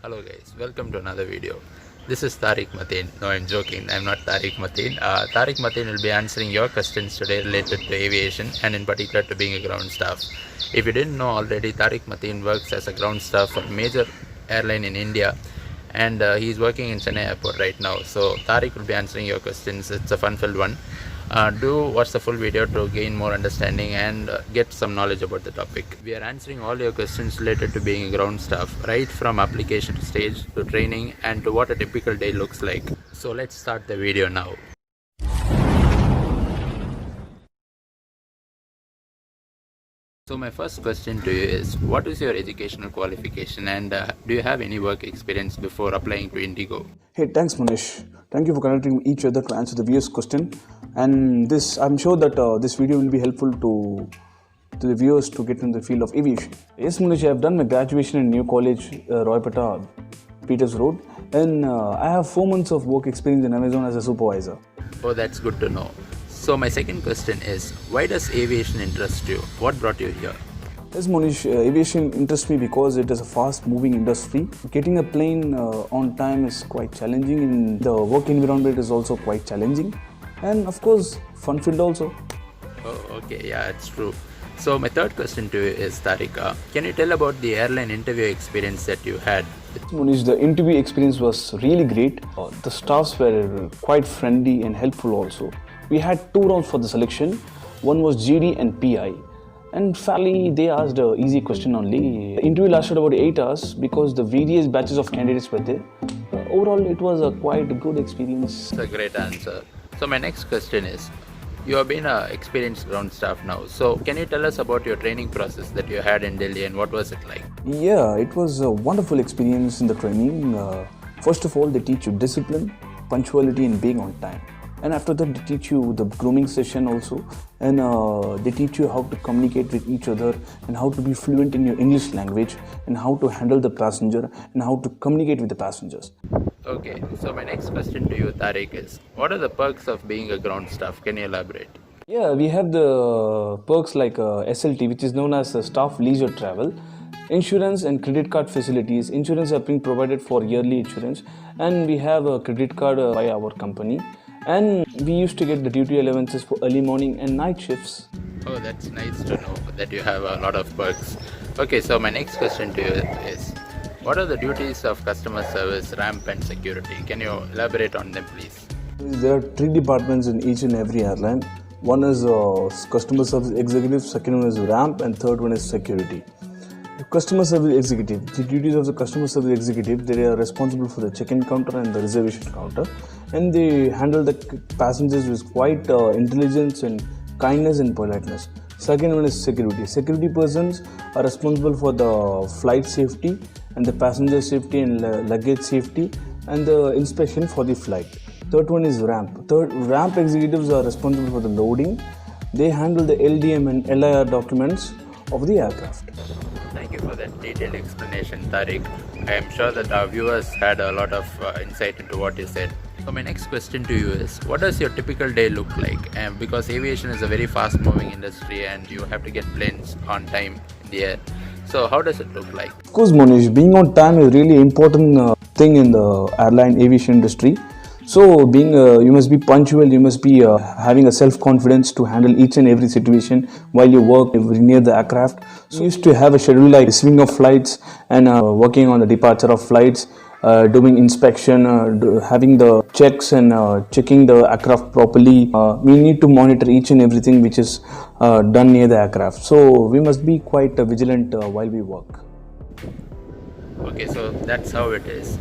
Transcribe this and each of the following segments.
Hello guys, welcome to another video. This is Tariq Mateen. No, I'm joking. I'm not Tariq Mateen. Tariq Mateen will be answering your questions today related to aviation and in particular to being a ground staff. If you didn't know already, Tariq Mateen works as a ground staff for a major airline in India and he's working in Chennai airport right now. So Tariq will be answering your questions. It's a fun-filled one. Do watch the full video to gain more understanding and get some knowledge about the topic. We are answering all your questions related to being a ground staff, right from application stage to training and to what a typical day looks like. So let's start the video now. So my first question to you is, what is your educational qualification and do you have any work experience before applying to Indigo? Hey, thanks Manish. Thank you for connecting each other to answer the viewers' question. And I'm sure that this video will be helpful to the viewers to get into the field of aviation. Yes, Manish, I have done my graduation in New College, Roypeta, Peters Road, and I have 4 months of work experience in Amazon as a supervisor. Oh, that's good to know. So my second question is, why does aviation interest you? What brought you here? Yes, Monish, aviation interests me because it is a fast-moving industry. Getting a plane on time is quite challenging, and the work environment is also quite challenging, and of course, fun-filled also. Oh, okay, yeah, it's true. So my third question to you is, Tarika, can you tell about the airline interview experience that you had? Monish, the interview experience was really great. The staffs were quite friendly and helpful also. We had 2 rounds for the selection. One was GD and PI. And fairly, they asked an easy question only. The interview lasted about 8 hours because the various batches of candidates were there. Overall, it was a quite good experience. That's a great answer. So my next question is, you have been an experienced ground staff now. So can you tell us about your training process that you had in Delhi and what was it like? Yeah, it was a wonderful experience in the training. First of all, they teach you discipline, punctuality and being on time. And after that, they teach you the grooming session also, and they teach you how to communicate with each other and how to be fluent in your English language and how to handle the passenger and how to communicate with the passengers. Okay, so my next question to you, Tariq, is what are the perks of being a ground staff? Can you elaborate? Yeah, we have the perks like SLT, which is known as Staff Leisure Travel, insurance and credit card facilities. Insurance are being provided for yearly insurance, and we have a credit card by our company. And we used to get the duty allowances for early morning and night shifts. Oh, that's nice to know that you have a lot of perks. Okay, so my next question to you is, what are the duties of customer service, ramp and security? Can you elaborate on them, please? There are 3 departments in each and every airline. One is customer service executive, second one is ramp, and third one is security. Customer service executive, the duties of the customer service executive, they are responsible for the check-in counter and the reservation counter, and they handle the passengers with quite intelligence and kindness and politeness. Second one is security. Security persons are responsible for the flight safety and the passenger safety and luggage safety and the inspection for the flight. Third one is ramp. Ramp executives are responsible for the loading. They handle the LDM and LIR documents of the aircraft. Thank you for that detailed explanation, Tariq. I am sure that our viewers had a lot of insight into what you said. So my next question to you is, what does your typical day look like? Because aviation is a very fast moving industry and you have to get planes on time in the air. So how does it look like? Of course, Monish, being on time is really important thing in the airline aviation industry. So you must be punctual, you must be having a self-confidence to handle each and every situation while you work near the aircraft. So you used to have a schedule like swing of flights and working on the departure of flights, doing inspection, having the checks and checking the aircraft properly. We need to monitor each and everything which is done near the aircraft. So we must be quite vigilant while we work. Okay, so that's how it is.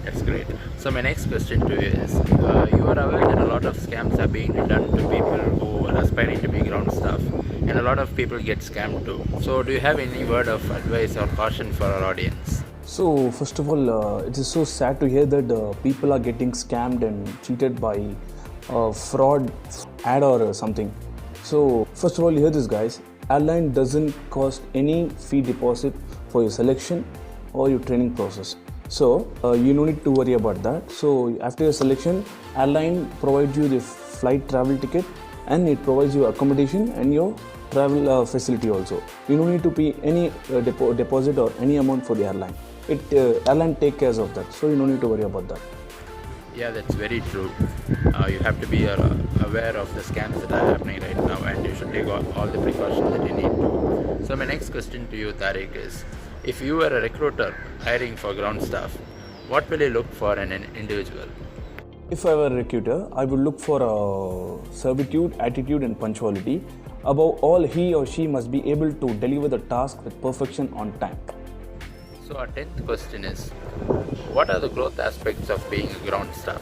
That's great. So my next question to you is, you are aware that a lot of scams are being done to people who are aspiring to be ground staff and a lot of people get scammed too. So do you have any word of advice or caution for our audience? So first of all, it is so sad to hear that people are getting scammed and cheated by fraud ad or something. So first of all, hear this guys, airline doesn't cost any fee deposit for your selection or your training process. So you no need to worry about that. So after your selection, airline provides you the flight travel ticket and it provides you accommodation and your travel facility also. You don't need to pay any deposit or any amount for the airline. airline take care of that, so you don't need to worry about that. Yeah, that's very true. You have to be aware of the scams that are happening right now, and you should take all the precautions that you need to. So my next question to you, Tariq, is if you were a recruiter hiring for ground staff, what will you look for in an individual? If I were a recruiter, I would look for servitude, attitude, and punctuality. Above all, he or she must be able to deliver the task with perfection on time. So our 10th question is, what are the growth aspects of being a ground staff?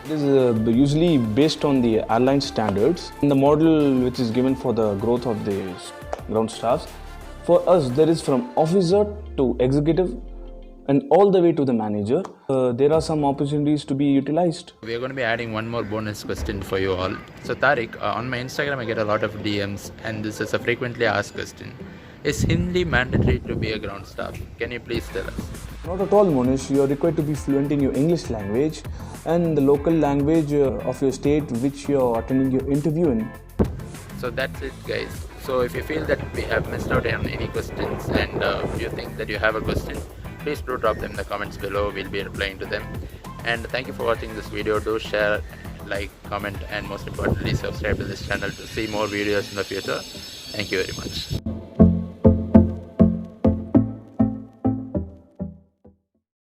It is usually based on the airline standards. In the model which is given for the growth of the ground staffs, for us there is from officer to executive and all the way to the manager. There are some opportunities to be utilized. We are going to be adding one more bonus question for you all. So Tariq, on my Instagram I get a lot of DMs, and this is a frequently asked question. Is Hindi mandatory to be a ground staff? Can you please tell us? Not at all, Monish. You are required to be fluent in your English language and the local language of your state which you are attending your interview in. So that's it, guys. So if you feel that we have missed out on any questions, and you think that you have a question, please do drop them in the comments below. We'll be replying to them. And thank you for watching this video. Do share, like, comment, and most importantly subscribe to this channel to see more videos in the future. Thank you very much.